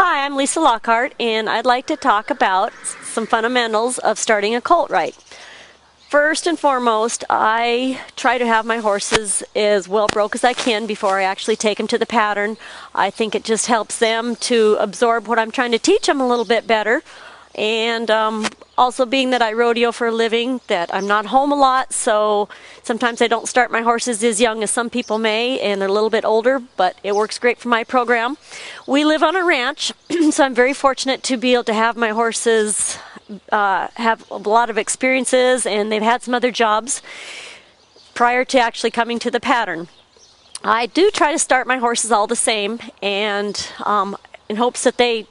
Hi, I'm Lisa Lockhart, and I'd like to talk about some fundamentals of starting a colt right. First and foremost, I try to have my horses as well broke as I can before I actually take them to the pattern. I think it just helps them to absorb what I'm trying to teach them a little bit better. And also being that I rodeo for a living, that I'm not home a lot, so sometimes I don't start my horses as young as some people may, and they're a little bit older, but it works great for my program. We live on a ranch, so I'm very fortunate to be able to have my horses have a lot of experiences, and they've had some other jobs prior to actually coming to the pattern. I do try to start my horses all the same, and in hopes that they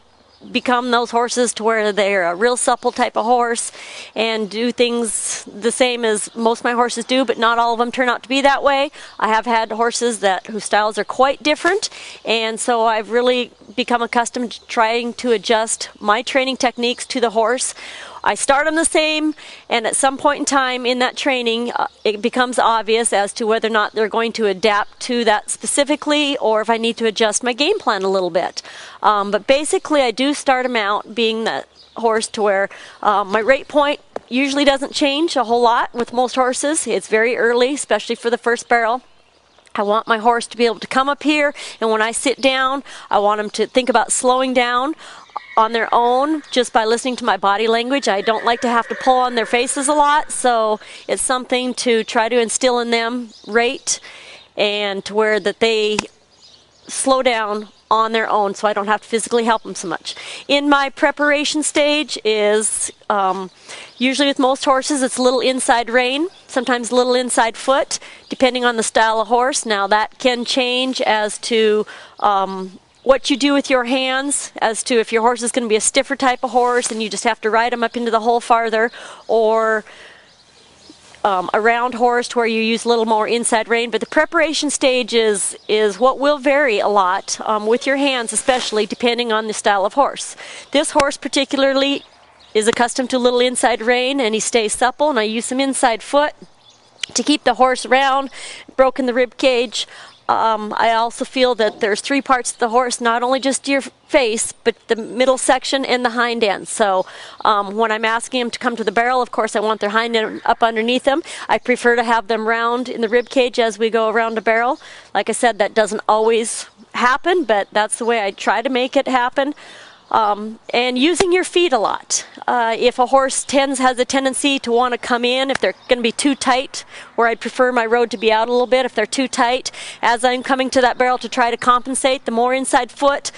become those horses to where they're a real supple type of horse and do things the same as most of my horses do, but not all of them turn out to be that way. I have had horses whose styles are quite different, and so I've really become accustomed to trying to adjust my training techniques to the horse. I start them the same, and at some point in time in that training, it becomes obvious as to whether or not they're going to adapt to that specifically, or if I need to adjust my game plan a little bit. But basically, I do start them out being the horse to where my rate point usually doesn't change a whole lot with most horses. It's very early, especially for the first barrel. I want my horse to be able to come up here, and when I sit down, I want them to think about slowing down on their own just by listening to my body language. I don't like to have to pull on their faces a lot, so it's something to try to instill in them rate and to where that they slow down on their own so I don't have to physically help them so much. In my preparation stage is usually with most horses it's a little inside rein, sometimes a little inside foot, depending on the style of horse. Now that can change as to what you do with your hands, as to if your horse is going to be a stiffer type of horse and you just have to ride them up into the hole farther, or a round horse to where you use a little more inside rein. But the preparation stage is what will vary a lot with your hands, especially depending on the style of horse. This horse particularly is accustomed to a little inside rein, and he stays supple, and I use some inside foot to keep the horse round, broken the rib cage. I also feel that there's three parts of the horse, not only just your face, but the middle section and the hind end. So when I'm asking them to come to the barrel, of course I want their hind end up underneath them. I prefer to have them round in the rib cage as we go around the barrel. Like I said, that doesn't always happen, but that's the way I try to make it happen. And using your feet a lot. If a horse has a tendency to want to come in, if they're going to be too tight, where I'd prefer my road to be out a little bit, if they're too tight, as I'm coming to that barrel to try to compensate, the more inside foot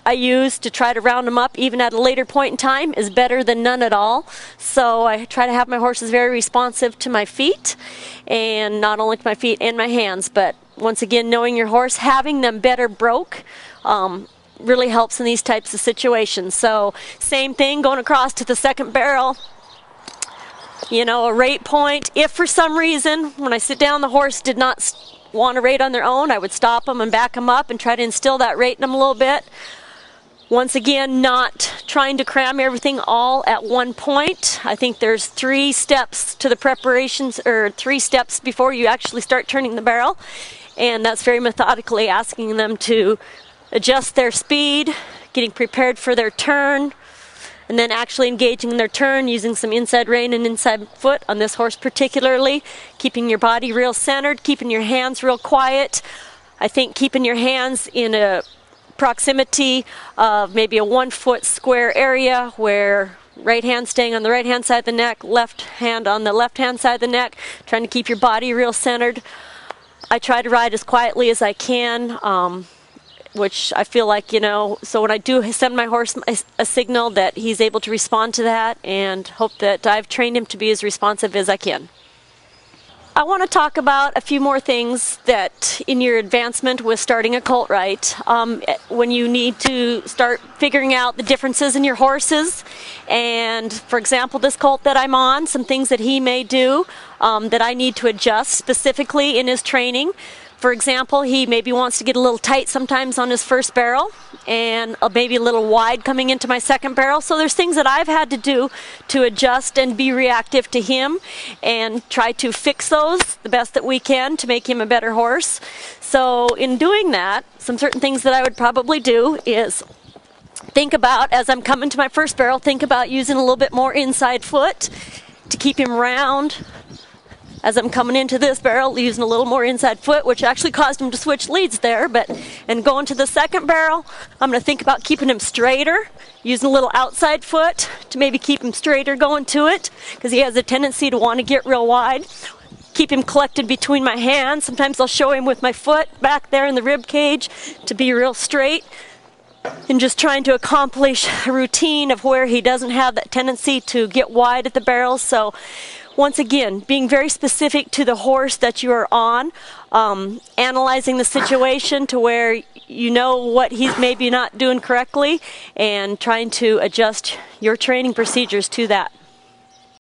I use to try to round them up, even at a later point in time, is better than none at all. So I try to have my horses very responsive to my feet, and not only to my feet and my hands, but once again, knowing your horse, having them better broke, really helps in these types of situations. So same thing going across to the second barrel, you know, a rate point. If for some reason when I sit down the horse did not want to rate on their own, I would stop them and back them up and try to instill that rate in them a little bit. Once again, not trying to cram everything all at one point. I think there's 3 steps to the preparations, or 3 steps before you actually start turning the barrel, and that's very methodically asking them to adjust their speed, getting prepared for their turn, and then actually engaging in their turn using some inside rein and inside foot on this horse particularly, keeping your body real centered, keeping your hands real quiet. I think keeping your hands in a proximity of maybe a 1 foot square area where right hand staying on the right hand side of the neck, left hand on the left hand side of the neck, trying to keep your body real centered. I try to ride as quietly as I can, which I feel like, you know, so when I do send my horse a signal, that he's able to respond to that, and hope that I've trained him to be as responsive as I can. I want to talk about a few more things that in your advancement with starting a colt right, when you need to start figuring out the differences in your horses, and for example this colt that I'm on, some things that he may do that I need to adjust specifically in his training. For example, he maybe wants to get a little tight sometimes on his first barrel, and maybe a little wide coming into my second barrel. So there's things that I've had to do to adjust and be reactive to him and try to fix those the best that we can to make him a better horse. So in doing that, some certain things that I would probably do is think about, as I'm coming to my first barrel, think about using a little bit more inside foot to keep him round. As I'm coming into this barrel, using a little more inside foot, which actually caused him to switch leads there, and going to the second barrel, I'm going to think about keeping him straighter, using a little outside foot to maybe keep him straighter going to it, because he has a tendency to want to get real wide. Keep him collected between my hands. Sometimes I'll show him with my foot back there in the rib cage to be real straight, and just trying to accomplish a routine of where he doesn't have that tendency to get wide at the barrels. So once again, being very specific to the horse that you are on, analyzing the situation to where you know what he's maybe not doing correctly, and trying to adjust your training procedures to that.